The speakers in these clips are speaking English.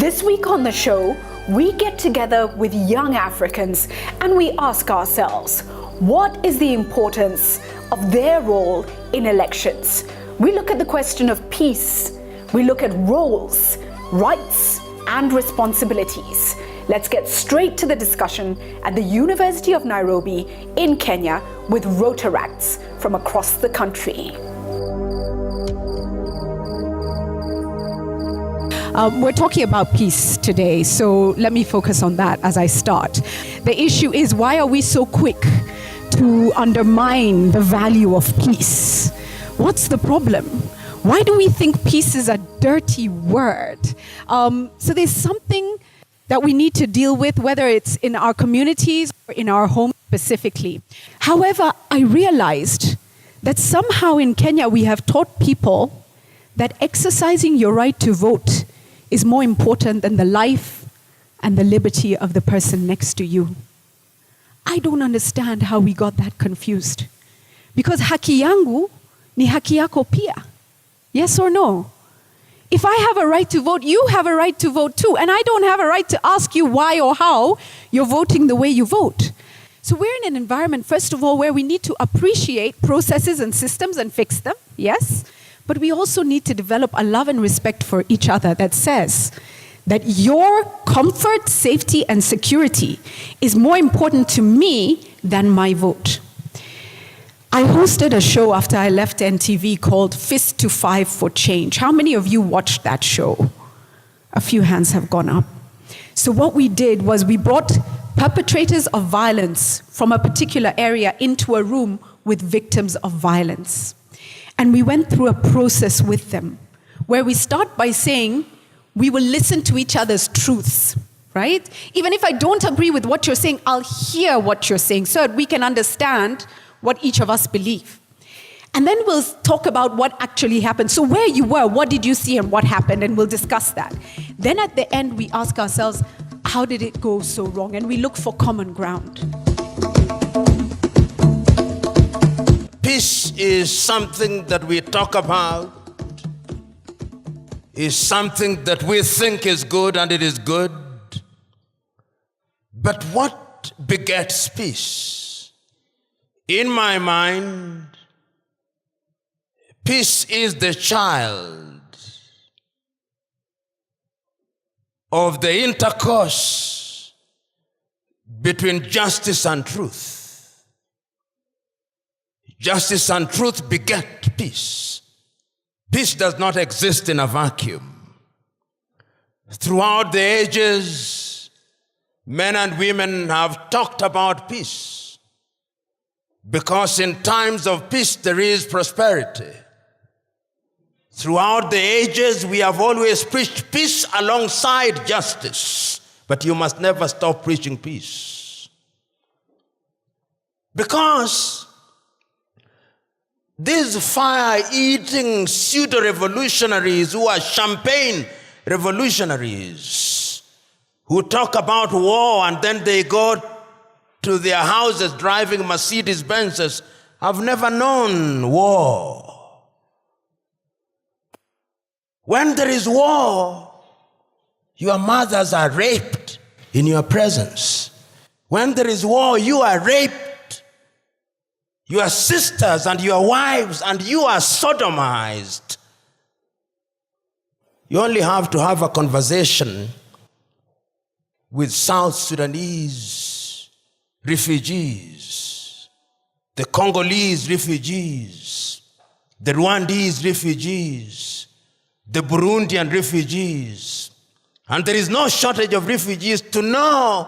This week on the show, we get together with young Africans and we ask ourselves, what is the importance of their role in elections? We look at the question of peace. We look at roles, rights, and responsibilities. Let's get straight to the discussion at the University of Nairobi in Kenya with Rotaracts from across the country. We're talking about peace today, so let me focus on that as I start. The issue is, why are we so quick to undermine the value of peace? What's the problem? Why do we think peace is a dirty word? So there's something that we need to deal with, whether it's in our communities or in our homes specifically. However, I realized that somehow in Kenya we have taught people that exercising your right to vote is more important than the life and the liberty of the person next to you. I don't understand how we got that confused. Because haki yangu ni haki yako pia. Yes or no? If I have a right to vote, you have a right to vote too. And I don't have a right to ask you why or how you're voting the way you vote. So we're in an environment, first of all, where we need to appreciate processes and systems and fix them, yes? But we also need to develop a love and respect for each other that says that your comfort, safety, and security is more important to me than my vote. I hosted a show after I left NTV called Fist to Five for Change. How many of you watched that show? A few hands have gone up. So what we did was we brought perpetrators of violence from a particular area into a room with victims of violence. And we went through a process with them where we start by saying we will listen to each other's truths, right? Even if I don't agree with what you're saying, I'll hear what you're saying so that we can understand what each of us believe. And then we'll talk about what actually happened. So where you were, what did you see and what happened? And we'll discuss that. Then at the end, we ask ourselves, how did it go so wrong? And we look for common ground. Peace is something that we talk about, is something that we think is good, and it is good. But what begets peace? In my mind, peace is the child of the intercourse between justice and truth. Justice and truth beget peace. Peace does not exist in a vacuum. Throughout the ages, men and women have talked about peace, because in times of peace there is prosperity. Throughout the ages, we have always preached peace alongside justice, but you must never stop preaching peace. Because these fire-eating pseudo-revolutionaries who are champagne revolutionaries, who talk about war and then they go to their houses driving Mercedes-Benzes, have never known war. When there is war, your mothers are raped in your presence. When there is war, you are raped. Your sisters and your wives, and you are sodomized. You only have to have a conversation with South Sudanese refugees, the Congolese refugees, the Rwandese refugees, the Burundian refugees. And there is no shortage of refugees to know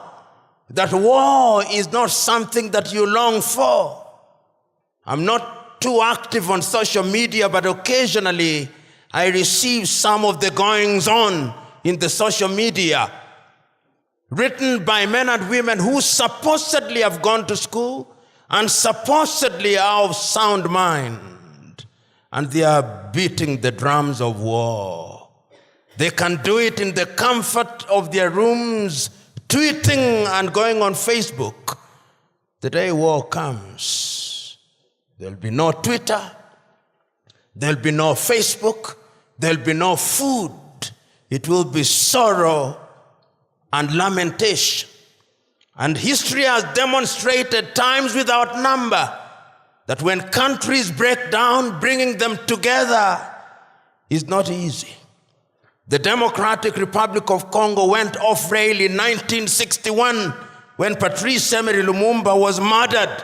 that war is not something that you long for. I'm not too active on social media, but occasionally I receive some of the goings-on in the social media, written by men and women who supposedly have gone to school and supposedly are of sound mind, and they are beating the drums of war. They can do it in the comfort of their rooms, tweeting and going on Facebook. The day war comes, there'll be no Twitter, there'll be no Facebook, there'll be no food it will be sorrow and lamentation. And history has demonstrated times without number that when countries break down, bringing them together is not easy. The Democratic Republic of Congo went off rail in 1961 when Patrice Emery Lumumba was murdered.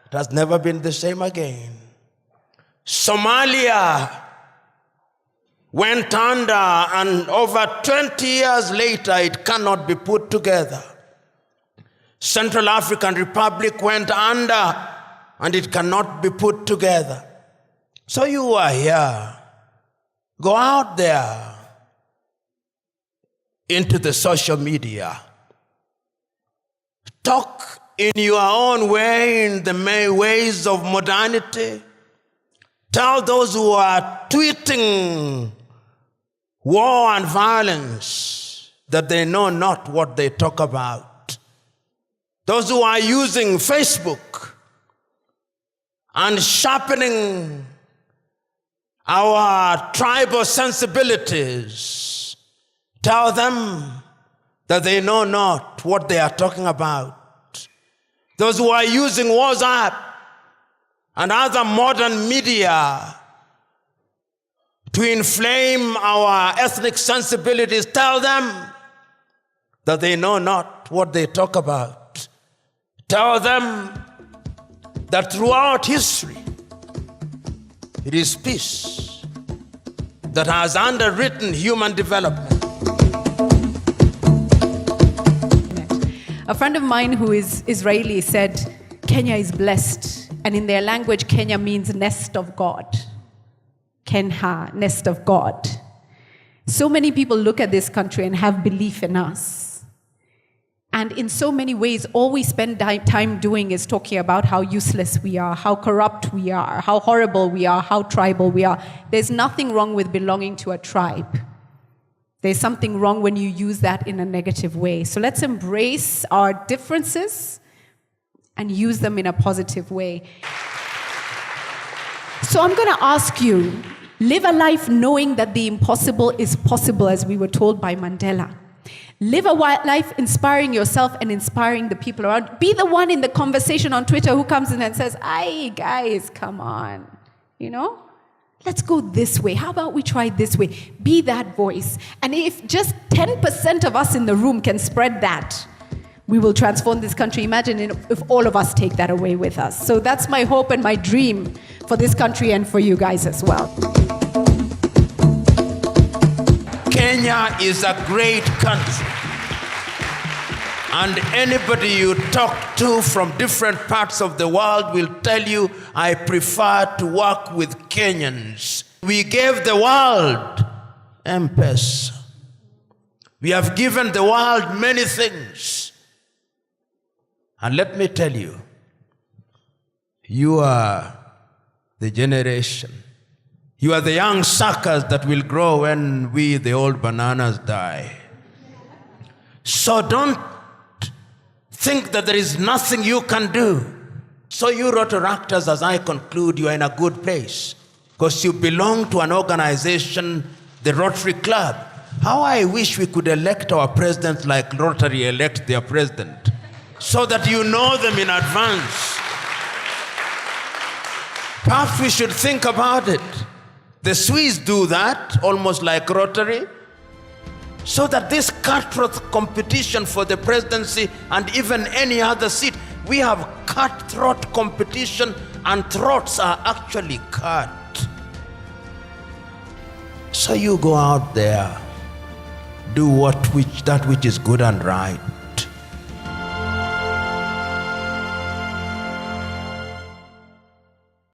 It has never been the same again. Somalia went under, and over 20 years later, it cannot be put together. Central African Republic went under, and it cannot be put together. So you are here. Go out there into the social media. Talk in your own way, in the ways of modernity. Tell those who are tweeting war and violence that they know not what they talk about. Those who are using Facebook and sharpening our tribal sensibilities, tell them that they know not what they are talking about. Those who are using WhatsApp and other modern media to inflame our ethnic sensibilities, tell them that they know not what they talk about. Tell them that throughout history, it is peace that has underwritten human development. A friend of mine who is Israeli said, Kenya is blessed. And in their language, Kenya means nest of God. Kenha, nest of God. So many people look at this country and have belief in us. And in so many ways, all we spend time doing is talking about how useless we are, how corrupt we are, how horrible we are, how tribal we are. There's nothing wrong with belonging to a tribe. There's something wrong when you use that in a negative way. So let's embrace our differences and use them in a positive way. So I'm going to ask you, live a life knowing that the impossible is possible, as we were told by Mandela. Live a life inspiring yourself and inspiring the people around. Be the one in the conversation on Twitter who comes in and says, "Aye, guys, come on. You know? Let's go this way. How about we try this way?" Be that voice. And if just 10% of us in the room can spread that, we will transform this country. Imagine if all of us take that away with us. So that's my hope and my dream for this country and for you guys as well. Kenya is a great country. And anybody you talk to from different parts of the world will tell you, I prefer to work with Kenyans. We gave the world M-Pesa. We have given the world many things. And let me tell you, you are the generation. You are the young suckers that will grow when we, the old bananas, die. So don't think that there is nothing you can do. So you Rotaractors, as I conclude, you are in a good place because you belong to an organization, the Rotary Club. How I wish we could elect our president like Rotary elect their president, so that you know them in advance. Perhaps we should think about it. The Swiss do that, almost like Rotary, so that this cutthroat competition for the presidency and even any other seat, we have cutthroat competition and throats are actually cut. So you go out there, do that which is good and right.